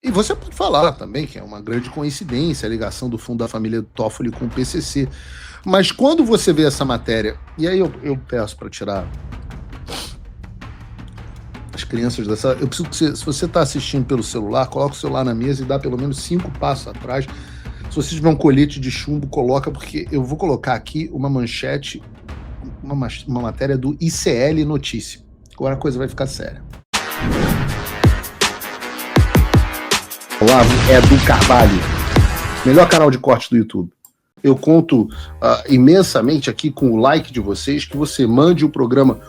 E você pode falar também que é uma grande coincidência a ligação do fundo da família Toffoli com o PCC. Mas quando você vê essa matéria, e aí eu peço para tirar as crianças dessa... Eu preciso que você, se você está assistindo pelo celular, coloca o celular na mesa e dá pelo menos 5 passos atrás. Se você tiver um colete de chumbo, coloca, porque eu vou colocar aqui uma manchete, uma matéria do ICL Notícia. Agora a coisa vai ficar séria. Olavo Edu Carvalho, melhor canal de corte do YouTube. Eu conto imensamente aqui com o like de vocês, que você mande o programa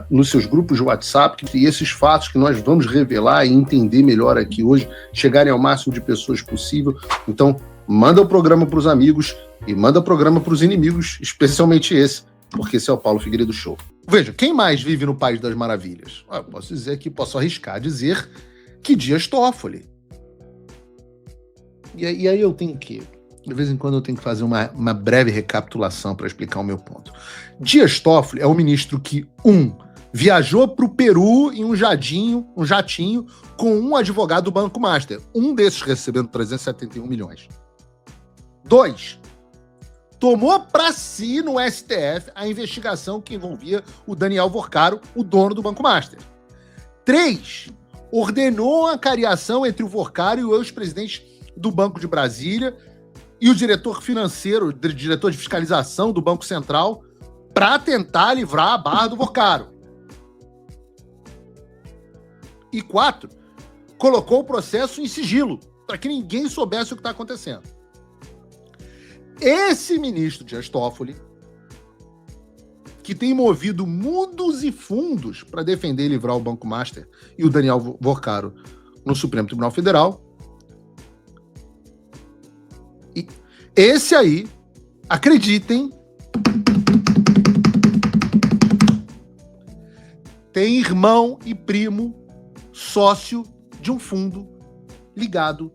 nos seus grupos de WhatsApp, e esses fatos que nós vamos revelar e entender melhor aqui hoje, chegarem ao máximo de pessoas possível. Então, manda o programa para os amigos e manda o programa para os inimigos, especialmente esse, porque esse é o Paulo Figueiredo Show. Veja, quem mais vive no País das Maravilhas? Eu posso dizer aqui, posso arriscar dizer que Dias Toffoli. E aí eu tenho que, de vez em quando eu tenho que fazer uma breve recapitulação para explicar o meu ponto. Dias Toffoli é o ministro que, viajou para o Peru em um jatinho com um advogado do Banco Master, um desses recebendo 371 milhões. 2, tomou para si no STF a investigação que envolvia o Daniel Vorcaro, o dono do Banco Master. 3, ordenou a cariação entre o Vorcaro e o ex-presidente do Banco de Brasília e o diretor financeiro, diretor de fiscalização do Banco Central, para tentar livrar a barra do Vorcaro. E 4, colocou o processo em sigilo, para que ninguém soubesse o que está acontecendo. Esse ministro Dias Toffoli, que tem movido mundos e fundos para defender e livrar o Banco Master e o Daniel Vorcaro no Supremo Tribunal Federal, e esse aí, acreditem, tem irmão e primo sócio de um fundo ligado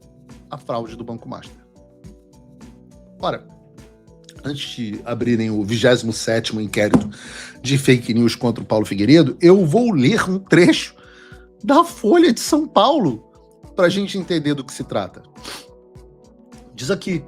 à fraude do Banco Master. Ora, antes de abrirem o 27º inquérito de fake news contra o Paulo Figueiredo, eu vou ler um trecho da Folha de São Paulo para a gente entender do que se trata. Diz aqui: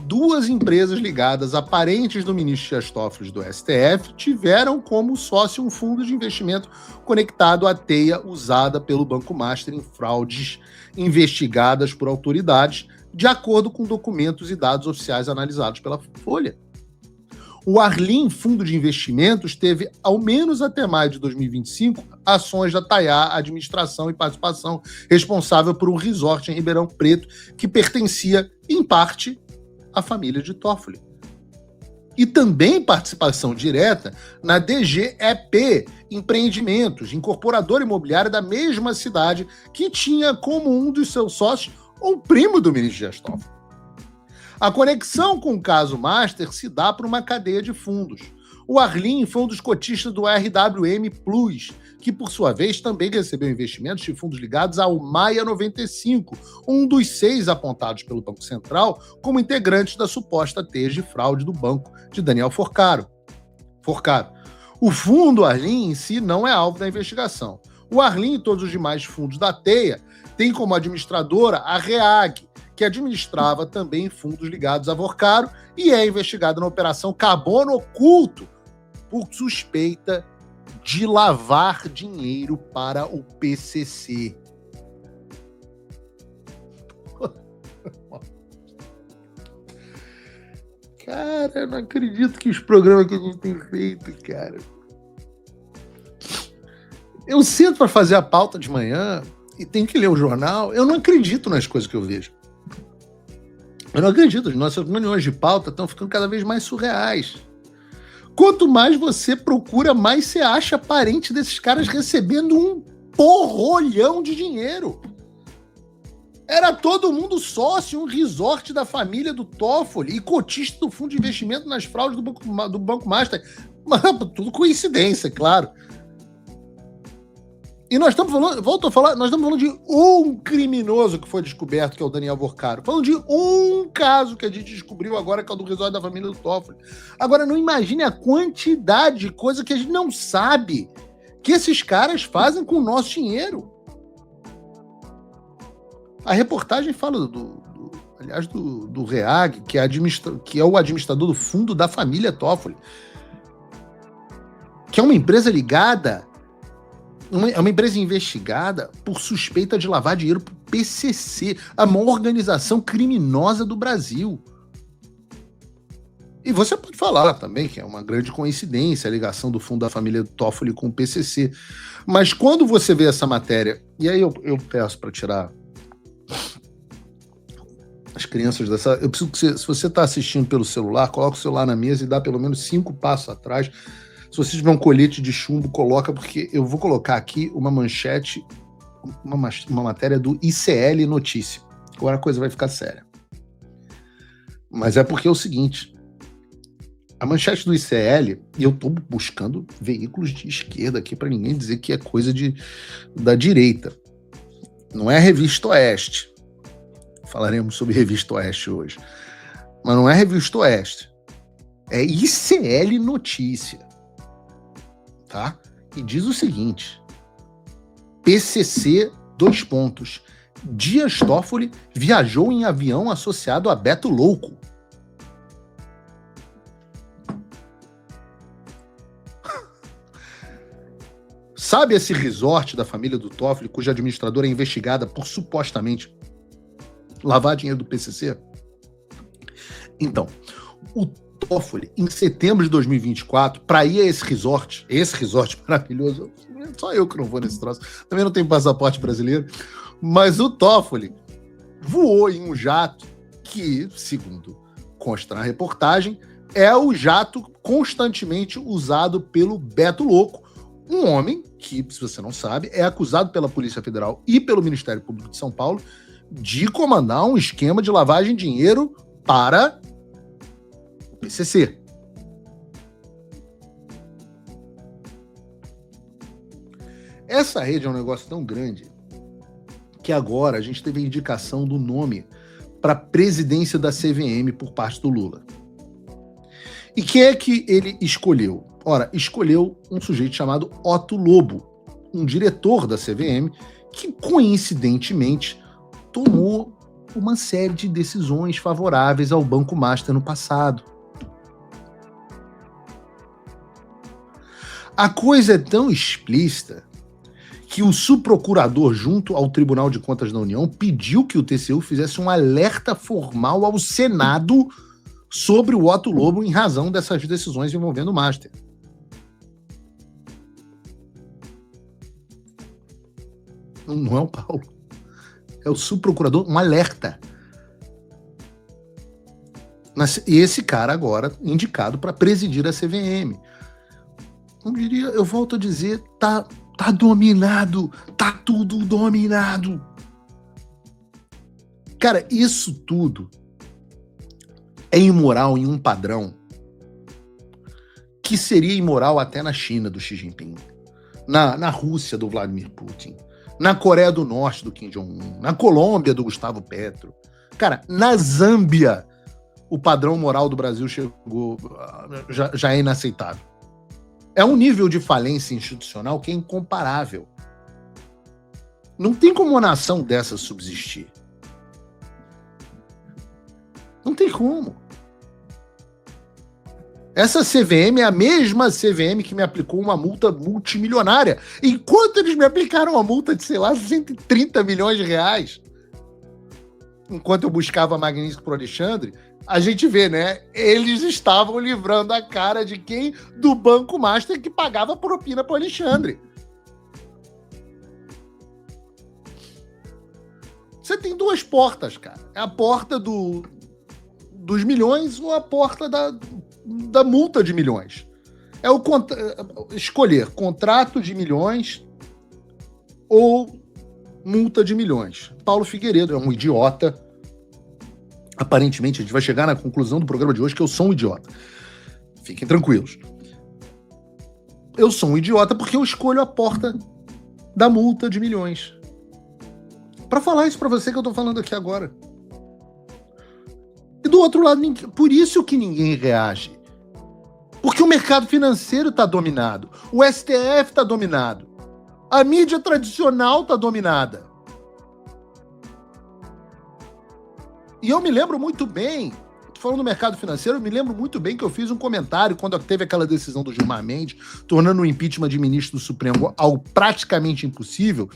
2 empresas ligadas a parentes do ministro Dias Toffoli do STF tiveram como sócio um fundo de investimento conectado à teia usada pelo Banco Master em fraudes investigadas por autoridades, de acordo com documentos e dados oficiais analisados pela Folha. O Arlim Fundo de Investimentos teve, ao menos até maio de 2025, ações da Taiá Administração e Participação, responsável por um resort em Ribeirão Preto, que pertencia, em parte, à família de Toffoli. E também participação direta na DGEP Empreendimentos, incorporadora imobiliária da mesma cidade, que tinha como um dos seus sócios um primo do ministro Dias Toffoli. A conexão com o caso Master se dá por uma cadeia de fundos. O Arlim foi um dos cotistas do RWM Plus, que, por sua vez, também recebeu investimentos de fundos ligados ao Maia 95, um dos 6 apontados pelo Banco Central como integrantes da suposta teia de fraude do banco de Daniel Vorcaro. O fundo Arlim em si não é alvo da investigação. O Arlim e todos os demais fundos da teia têm como administradora a REAG, que administrava também fundos ligados a Vorcaro e é investigada na Operação Carbono Oculto por suspeita de lavar dinheiro para o PCC. Cara, eu não acredito que os programas que a gente tem feito, cara. Eu sento para fazer a pauta de manhã e tenho que ler o jornal. Eu não acredito nas coisas que eu vejo. Eu não acredito. As nossas reuniões de pauta estão ficando cada vez mais surreais. Quanto mais você procura, mais você acha parente desses caras recebendo um porrolhão de dinheiro. Era todo mundo sócio, um resort da família do Toffoli e cotista do fundo de investimento nas fraudes do Banco Master. Mas, tudo coincidência, claro. E nós estamos falando, volto a falar, nós estamos falando de um criminoso que foi descoberto, que é o Daniel Vorcaro. Falando de um caso que a gente descobriu agora, que é o do resort da família do Toffoli. Agora, não imagine a quantidade de coisa que a gente não sabe que esses caras fazem com o nosso dinheiro. A reportagem fala aliás, do Reag, que é o administrador do fundo da família Toffoli, que é uma empresa ligada, é uma empresa investigada por suspeita de lavar dinheiro para o PCC, a maior organização criminosa do Brasil. E você pode falar também que é uma grande coincidência a ligação do fundo da família Toffoli com o PCC. Mas quando você vê essa matéria, e aí eu peço para tirar as crianças dessa... Eu preciso que se você está assistindo pelo celular, coloca o celular na mesa e dá pelo menos 5 passos atrás. Se você tiver um colete de chumbo, coloca, porque eu vou colocar aqui uma manchete, uma matéria do ICL Notícia. Agora a coisa vai ficar séria. Mas é porque é o seguinte... A manchete do ICL, e eu estou buscando veículos de esquerda aqui para ninguém dizer que é coisa da direita. Não é a Revista Oeste. Falaremos sobre Revista Oeste hoje. Mas não é Revista Oeste. É ICL Notícia. Tá? E diz o seguinte. PCC, : Dias Toffoli viajou em avião associado a Beto Louco. Sabe esse resort da família do Toffoli, cuja administradora é investigada por supostamente lavar dinheiro do PCC? Então, o Toffoli, em setembro de 2024, para ir a esse resort maravilhoso, só eu que não vou nesse troço, também não tenho passaporte brasileiro, mas o Toffoli voou em um jato que, segundo consta na reportagem, é o jato constantemente usado pelo Beto Louco, um homem que, se você não sabe, é acusado pela Polícia Federal e pelo Ministério Público de São Paulo de comandar um esquema de lavagem de dinheiro para o PCC. Essa rede é um negócio tão grande que agora a gente teve a indicação do nome para a presidência da CVM por parte do Lula. E quem é que ele escolheu? Ora, escolheu um sujeito chamado Otto Lobo, um diretor da CVM, que coincidentemente tomou uma série de decisões favoráveis ao Banco Master no passado. A coisa é tão explícita que o subprocurador junto ao Tribunal de Contas da União pediu que o TCU fizesse um alerta formal ao Senado sobre o Otto Lobo em razão dessas decisões envolvendo o Master. Não é o Paulo. É o subprocurador, um alerta. E esse cara agora indicado para presidir a CVM. Eu volto a dizer, tá dominado, tá tudo dominado. Cara, isso tudo é imoral em um padrão que seria imoral até na China do Xi Jinping, na Rússia do Vladimir Putin, na Coreia do Norte do Kim Jong-un, na Colômbia do Gustavo Petro. Cara, na Zâmbia o padrão moral do Brasil chegou, já é inaceitável. É um nível de falência institucional que é incomparável. Não tem como uma nação dessa subsistir. Não tem como. Essa CVM é a mesma CVM que me aplicou uma multa multimilionária, enquanto eles me aplicaram uma multa de, sei lá, 130 milhões de reais. Enquanto eu buscava Magnitsky pro Alexandre, a gente vê, né? Eles estavam livrando a cara de quem? Do Banco Master que pagava propina pro Alexandre. Você tem duas portas, cara. É a porta dos milhões ou a porta da multa de milhões. É escolher contrato de milhões ou multa de milhões. Paulo Figueiredo é um idiota. Aparentemente, a gente vai chegar na conclusão do programa de hoje que eu sou um idiota. Fiquem tranquilos. Eu sou um idiota porque eu escolho a porta da multa de milhões. Para falar isso para você que eu tô falando aqui agora. E do outro lado, por isso que ninguém reage. Porque o mercado financeiro está dominado. O STF está dominado. A mídia tradicional está dominada. E eu me lembro muito bem, falando do mercado financeiro, eu me lembro muito bem que eu fiz um comentário quando teve aquela decisão do Gilmar Mendes, tornando o impeachment de ministro do Supremo algo praticamente impossível.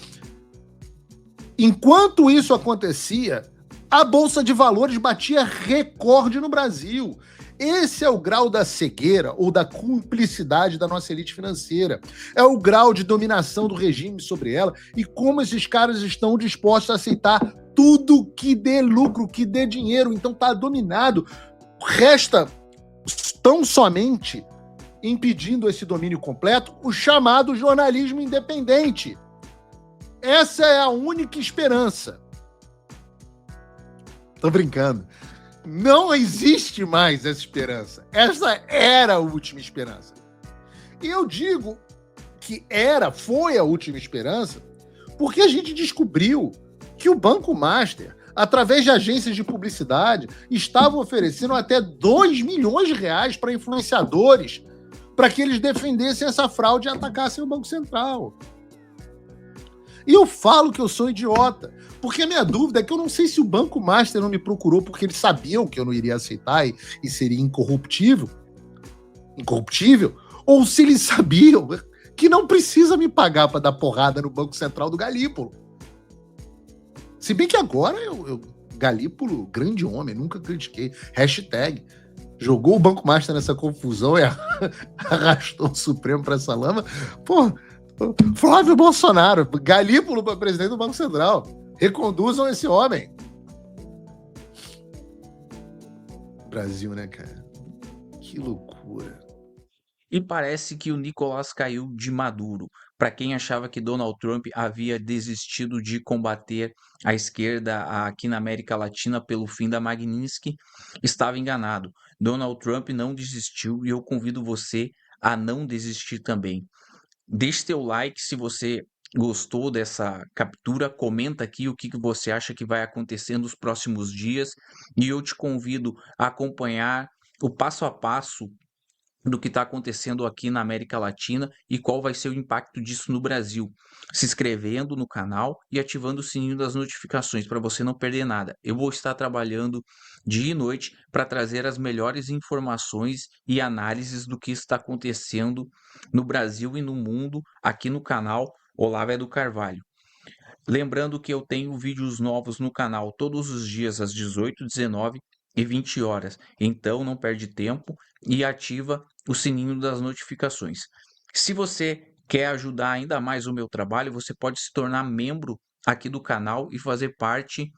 Enquanto isso acontecia, a Bolsa de Valores batia recorde no Brasil. Esse é o grau da cegueira ou da cumplicidade da nossa elite financeira. É o grau de dominação do regime sobre ela e como esses caras estão dispostos a aceitar tudo que dê lucro, que dê dinheiro. Então está dominado. Resta tão somente, impedindo esse domínio completo, o chamado jornalismo independente. Essa é a única esperança. Tô brincando. Não existe mais essa esperança. Essa era a última esperança. E eu digo que foi a última esperança, porque a gente descobriu que o Banco Master, através de agências de publicidade, estava oferecendo até 2 milhões de reais para influenciadores para que eles defendessem essa fraude e atacassem o Banco Central. E eu falo que eu sou idiota, porque a minha dúvida é que eu não sei se o Banco Master não me procurou porque eles sabiam que eu não iria aceitar e seria incorruptível, ou se eles sabiam que não precisa me pagar para dar porrada no Banco Central do Galípolo. Se bem que agora Galípolo, grande homem, nunca critiquei. Hashtag. Jogou o Banco Master nessa confusão e arrastou o Supremo para essa lama. Pô, Flávio Bolsonaro, Galípolo para presidente do Banco Central. Reconduzam esse homem. Brasil, né, cara? Que loucura. E parece que o Nicolás caiu de Maduro. Para quem achava que Donald Trump havia desistido de combater a esquerda aqui na América Latina pelo fim da Magnitsky, estava enganado. Donald Trump não desistiu e eu convido você a não desistir também. Deixe seu like se você gostou dessa captura, comenta aqui o que você acha que vai acontecer nos próximos dias e eu te convido a acompanhar o passo a passo do que está acontecendo aqui na América Latina e qual vai ser o impacto disso no Brasil. Se inscrevendo no canal e ativando o sininho das notificações para você não perder nada. Eu vou estar trabalhando dia e noite para trazer as melhores informações e análises do que está acontecendo no Brasil e no mundo aqui no canal Olavo do Carvalho. Lembrando que eu tenho vídeos novos no canal todos os dias às 18, 19 e 20 horas. Então não perde tempo e ativa o sininho das notificações. Se você quer ajudar ainda mais o meu trabalho, você pode se tornar membro aqui do canal e fazer parte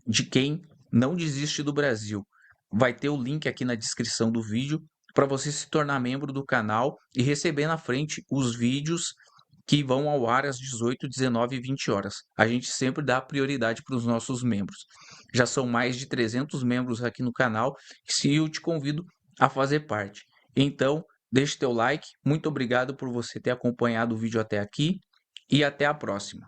de quem não desiste do Brasil. Vai ter o link aqui na descrição do vídeo para você se tornar membro do canal e receber na frente os vídeos que vão ao ar às 18, 19 e 20 horas. A gente sempre dá prioridade para os nossos membros. Já são mais de 300 membros aqui no canal e eu te convido a fazer parte. Então, deixe teu like. Muito obrigado por você ter acompanhado o vídeo até aqui e até a próxima.